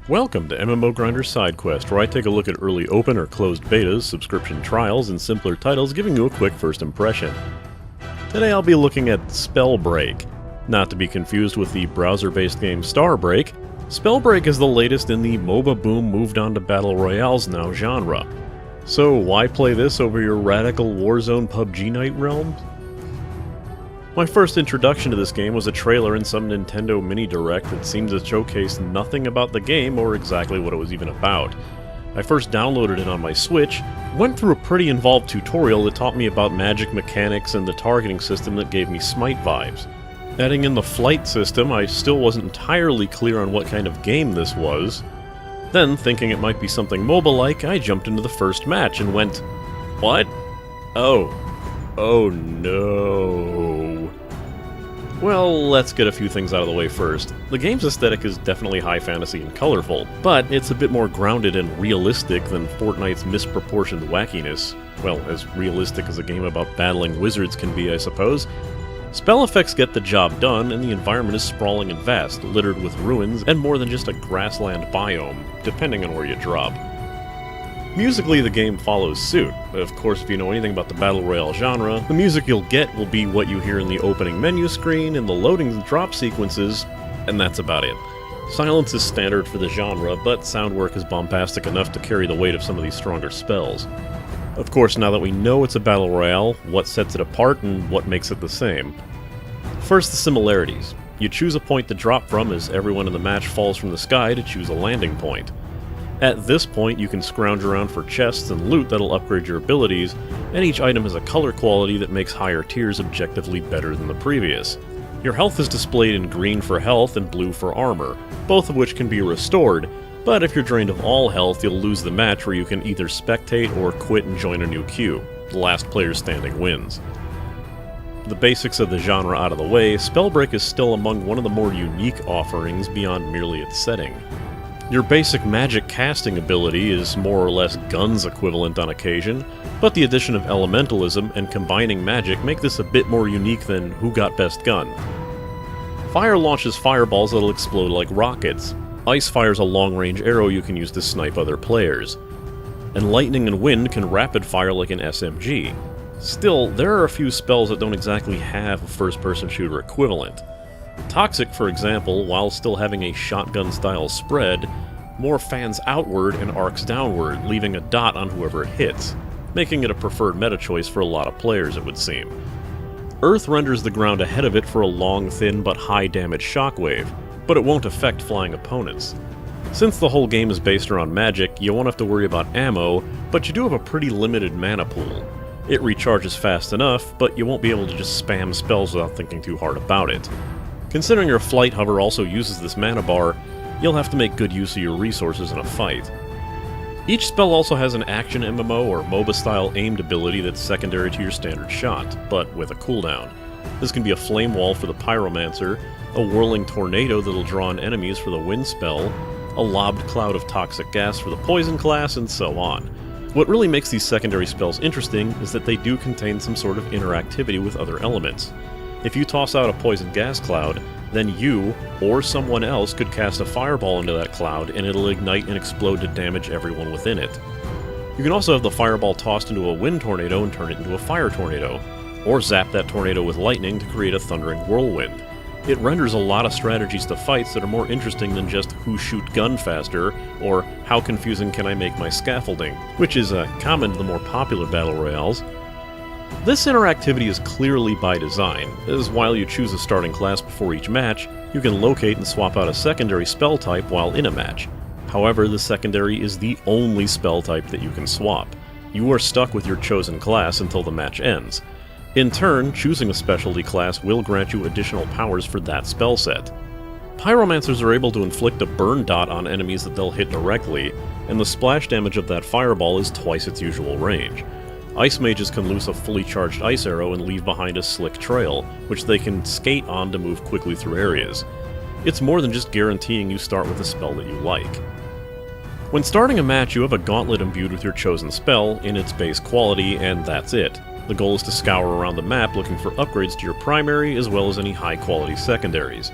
Welcome to MMO Grinder Sidequest, where I take a look at early open or closed betas, subscription trials, and simpler titles, giving you a quick first impression. Today I'll be looking at Spellbreak, not to be confused with the browser-based game Starbreak. Spellbreak is the latest in the MOBA boom moved on to Battle Royales now genre. So why play this over your radical Warzone PUBG Night realm? My first introduction to this game was a trailer in some Nintendo mini direct that seemed to showcase nothing about the game or exactly what it was even about. I first downloaded it on my Switch, went through a pretty involved tutorial that taught me about magic mechanics and the targeting system that gave me Smite vibes. Adding in the flight system, I still wasn't entirely clear on what kind of game this was. Then, thinking it might be something MOBA-like, I jumped into the first match and went, "What? Oh no." Well, let's get a few things out of the way first. The game's aesthetic is definitely high fantasy and colorful, but it's a bit more grounded and realistic than Fortnite's misproportioned wackiness. Well, as realistic as a game about battling wizards can be, I suppose. Spell effects get the job done, and the environment is sprawling and vast, littered with ruins, and more than just a grassland biome, depending on where you drop. Musically, the game follows suit. Of course, if you know anything about the Battle Royale genre, the music you'll get will be what you hear in the opening menu screen, in the loading and drop sequences, and that's about it. Silence is standard for the genre, but sound work is bombastic enough to carry the weight of some of these stronger spells. Of course, now that we know it's a Battle Royale, what sets it apart and what makes it the same? First, the similarities. You choose a point to drop from as everyone in the match falls from the sky to choose a landing point. At this point, you can scrounge around for chests and loot that'll upgrade your abilities, and each item has a color quality that makes higher tiers objectively better than the previous. Your health is displayed in green for health and blue for armor, both of which can be restored, but if you're drained of all health, you'll lose the match where you can either spectate or quit and join a new queue. The last player standing wins. The basics of the genre out of the way, Spellbreak is still among one of the more unique offerings beyond merely its setting. Your basic magic casting ability is more or less guns equivalent on occasion, but the addition of elementalism and combining magic make this a bit more unique than who got best gun. Fire launches fireballs that'll explode like rockets. Ice fires a long-range arrow you can use to snipe other players. And lightning and wind can rapid fire like an SMG. Still, there are a few spells that don't exactly have a first-person shooter equivalent. Toxic, for example, while still having a shotgun-style spread, more fans outward and arcs downward, leaving a dot on whoever it hits, making it a preferred meta choice for a lot of players, it would seem. Earth renders the ground ahead of it for a long, thin, but high-damage shockwave, but it won't affect flying opponents. Since the whole game is based around magic, you won't have to worry about ammo, but you do have a pretty limited mana pool. It recharges fast enough, but you won't be able to just spam spells without thinking too hard about it. Considering your flight hover also uses this mana bar, you'll have to make good use of your resources in a fight. Each spell also has an action MMO or MOBA-style aimed ability that's secondary to your standard shot, but with a cooldown. This can be a flame wall for the Pyromancer, a whirling tornado that'll draw on enemies for the wind spell, a lobbed cloud of toxic gas for the poison class, and so on. What really makes these secondary spells interesting is that they do contain some sort of interactivity with other elements. If you toss out a poison gas cloud, then you, or someone else, could cast a fireball into that cloud and it'll ignite and explode to damage everyone within it. You can also have the fireball tossed into a wind tornado and turn it into a fire tornado, or zap that tornado with lightning to create a thundering whirlwind. It renders a lot of strategies to fights that are more interesting than just who shoot gun faster, or how confusing can I make my scaffolding, which is common to the more popular battle royales. This interactivity is clearly by design, as while you choose a starting class before each match, you can locate and swap out a secondary spell type while in a match. However, the secondary is the only spell type that you can swap. You are stuck with your chosen class until the match ends. In turn, choosing a specialty class will grant you additional powers for that spell set. Pyromancers are able to inflict a burn dot on enemies that they'll hit directly, and the splash damage of that fireball is twice its usual range. Ice mages can loose a fully charged ice arrow and leave behind a slick trail, which they can skate on to move quickly through areas. It's more than just guaranteeing you start with a spell that you like. When starting a match, you have a gauntlet imbued with your chosen spell in its base quality, and that's it. The goal is to scour around the map looking for upgrades to your primary as well as any high-quality secondaries.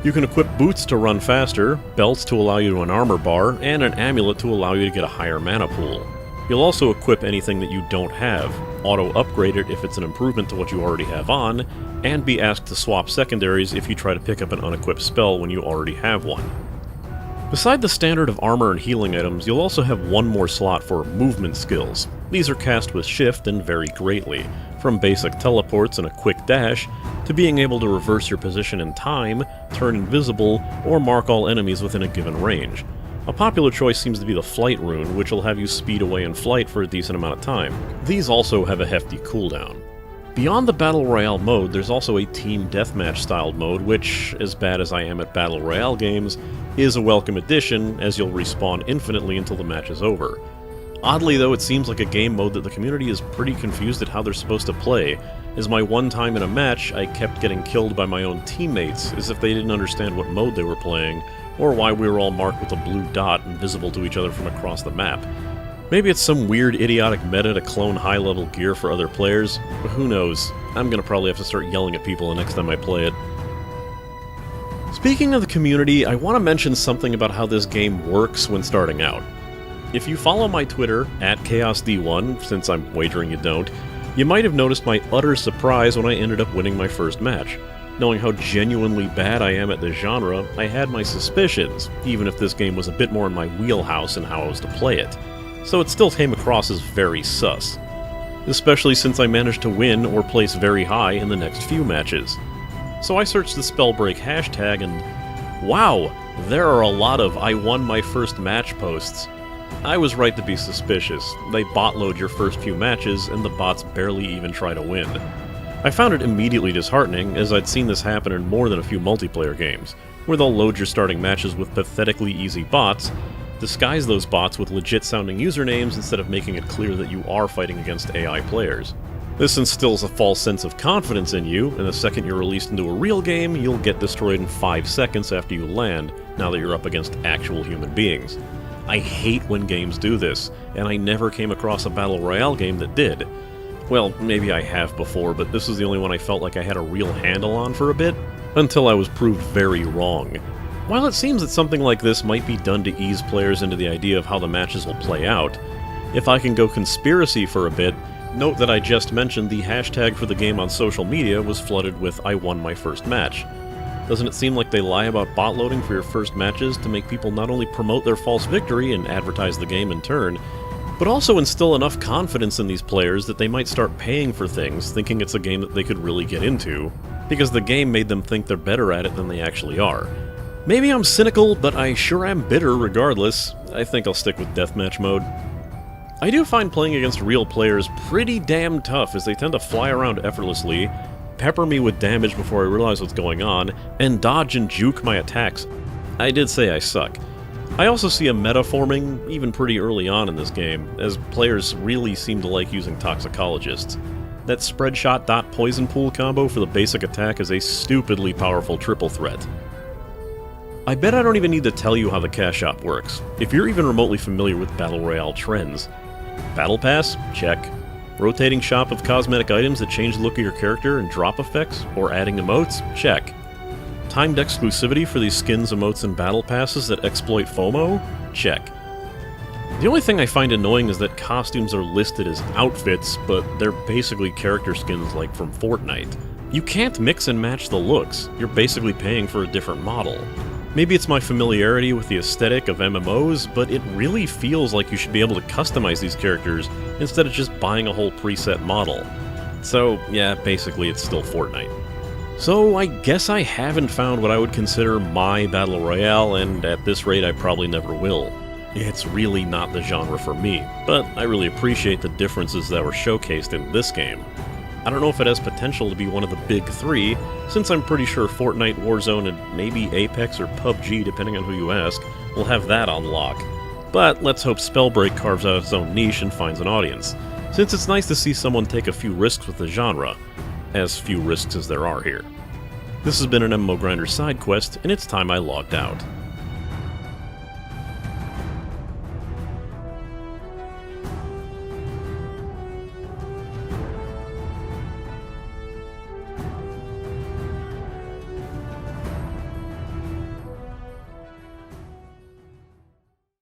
You can equip boots to run faster, belts to allow you to an armor bar, and an amulet to allow you to get a higher mana pool. You'll also equip anything that you don't have, auto-upgrade it if it's an improvement to what you already have on, and be asked to swap secondaries if you try to pick up an unequipped spell when you already have one. Beside the standard of armor and healing items, you'll also have one more slot for movement skills. These are cast with shift and vary greatly, from basic teleports and a quick dash, to being able to reverse your position in time, turn invisible, or mark all enemies within a given range. A popular choice seems to be the Flight rune, which will have you speed away in flight for a decent amount of time. These also have a hefty cooldown. Beyond the Battle Royale mode, there's also a Team Deathmatch styled mode, which, as bad as I am at Battle Royale games, is a welcome addition, as you'll respawn infinitely until the match is over. Oddly though, it seems like a game mode that the community is pretty confused at how they're supposed to play, as my one time in a match, I kept getting killed by my own teammates, as if they didn't understand what mode they were playing, or why we were all marked with a blue dot invisible to each other from across the map. Maybe it's some weird idiotic meta to clone high-level gear for other players, but who knows. I'm gonna probably have to start yelling at people the next time I play it. Speaking of the community, I want to mention something about how this game works when starting out. If you follow my Twitter, @ChaosD1, since I'm wagering you don't, you might have noticed my utter surprise when I ended up winning my first match. Knowing how genuinely bad I am at this genre, I had my suspicions, even if this game was a bit more in my wheelhouse in how I was to play it. So it still came across as very sus. Especially since I managed to win or place very high in the next few matches. So I searched the Spellbreak hashtag and wow, there are a lot of I won my first match posts. I was right to be suspicious. They bot-load your first few matches and the bots barely even try to win. I found it immediately disheartening, as I'd seen this happen in more than a few multiplayer games, where they'll load your starting matches with pathetically easy bots, disguise those bots with legit-sounding usernames instead of making it clear that you are fighting against AI players. This instills a false sense of confidence in you, and the second you're released into a real game, you'll get destroyed in 5 seconds after you land, now that you're up against actual human beings. I hate when games do this, and I never came across a Battle Royale game that did. Well, maybe I have before, but this is the only one I felt like I had a real handle on for a bit, until I was proved very wrong. While it seems that something like this might be done to ease players into the idea of how the matches will play out, if I can go conspiracy for a bit, note that I just mentioned the hashtag for the game on social media was flooded with I won my first match. Doesn't it seem like they lie about bot loading for your first matches to make people not only promote their false victory and advertise the game in turn, but also instill enough confidence in these players that they might start paying for things, thinking it's a game that they could really get into, because the game made them think they're better at it than they actually are. Maybe I'm cynical, but I sure am bitter regardless. I think I'll stick with deathmatch mode. I do find playing against real players pretty damn tough, as they tend to fly around effortlessly, pepper me with damage before I realize what's going on, and dodge and juke my attacks. I did say I suck. I also see a meta forming, even pretty early on in this game, as players really seem to like using toxicologists. That spread shot dot poison pool combo for the basic attack is a stupidly powerful triple threat. I bet I don't even need to tell you how the cash shop works, if you're even remotely familiar with Battle Royale trends. Battle Pass? Check. Rotating shop of cosmetic items that change the look of your character and drop effects, or adding emotes? Check. Timed exclusivity for these skins, emotes, and battle passes that exploit FOMO? Check. The only thing I find annoying is that costumes are listed as outfits, but they're basically character skins like from Fortnite. You can't mix and match the looks, you're basically paying for a different model. Maybe it's my familiarity with the aesthetic of MMOs, but it really feels like you should be able to customize these characters instead of just buying a whole preset model. So, yeah, basically it's still Fortnite. So I guess I haven't found what I would consider my Battle Royale, and at this rate I probably never will. It's really not the genre for me, but I really appreciate the differences that were showcased in this game. I don't know if it has potential to be one of the big three, since I'm pretty sure Fortnite, Warzone, and maybe Apex or PUBG, depending on who you ask, will have that on lock. But let's hope Spellbreak carves out its own niche and finds an audience, since it's nice to see someone take a few risks with the genre. As few risks as there are here. This has been an MMO Grinder Sidequest, and it's time I logged out.